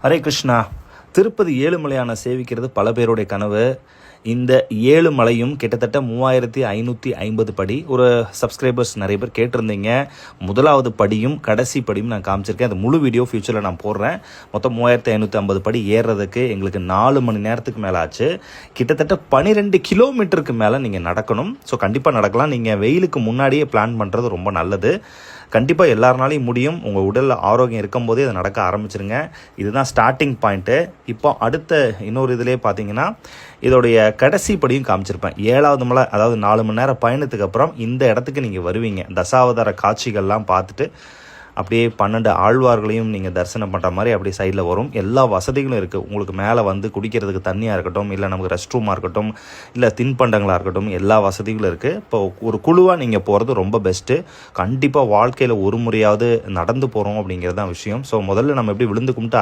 ஹரே கிருஷ்ணா. திருப்பதி ஏழுமலையான சேவிக்கிறது பல பேருடைய கனவு. இந்த 7 மலையும் கிட்டத்தட்ட 3550 படி. ஒரு சப்ஸ்கிரைபர்ஸ் நிறைய பேர் கேட்டிருந்தீங்க. முதலாவது படியும் கடைசி படியும் நான் காமிச்சிருக்கேன். அது முழு வீடியோ ஃபியூச்சரில் நான் போடுறேன். மொத்தம் 3550 படி ஏறுறதுக்கு எங்களுக்கு 4 மணி நேரத்துக்கு மேலே ஆச்சு. கிட்டத்தட்ட 12 கிலோமீட்டருக்கு மேலே நீங்கள் நடக்கணும். ஸோ கண்டிப்பாக நடக்கலாம். நீங்கள் வெயிலுக்கு முன்னாடியே பிளான் பண்ணுறது ரொம்ப நல்லது. கண்டிப்பாக எல்லாருனாலையும் முடியும். உங்கள் உடல் ஆரோக்கியம் இருக்கும்போதே அதை நடக்க ஆரம்பிச்சிருங்க. இதுதான் ஸ்டார்டிங் பாயிண்ட்டு. இப்போ அடுத்த இன்னொரு இதிலே பார்த்தீங்கன்னா இதோடைய கடைசி படியும் காமிச்சிருப்பேன். 7வது மலை, அதாவது 4 மணி நேரம் பயணத்துக்கு அப்புறம் இந்த இடத்துக்கு நீங்கள் வருவீங்க. தசாவதார காட்சிகள்லாம் பார்த்துட்டு அப்படியே 12 ஆழ்வார்களையும் நீங்கள் தரிசனம் பண்ணுற மாதிரி அப்படியே சைடில் வரும். எல்லா வசதிகளும் இருக்குது. உங்களுக்கு மேலே வந்து குடிக்கிறதுக்கு தண்ணியாக இருக்கட்டும், இல்லை நமக்கு ரெஸ்ட் ரூமாக இருக்கட்டும், இல்லை தின்பண்டங்களாக இருக்கட்டும், எல்லா வசதிகளும் இருக்குது. இப்போ ஒரு குழுவாக நீங்கள் போகிறது ரொம்ப பெஸ்ட்டு. கண்டிப்பாக வாழ்க்கையில் ஒரு முறையாவது நடந்து போகிறோம் அப்படிங்கிறது தான் விஷயம். ஸோ முதல்ல நம்ம எப்படி விழுந்து கும்பிட்டு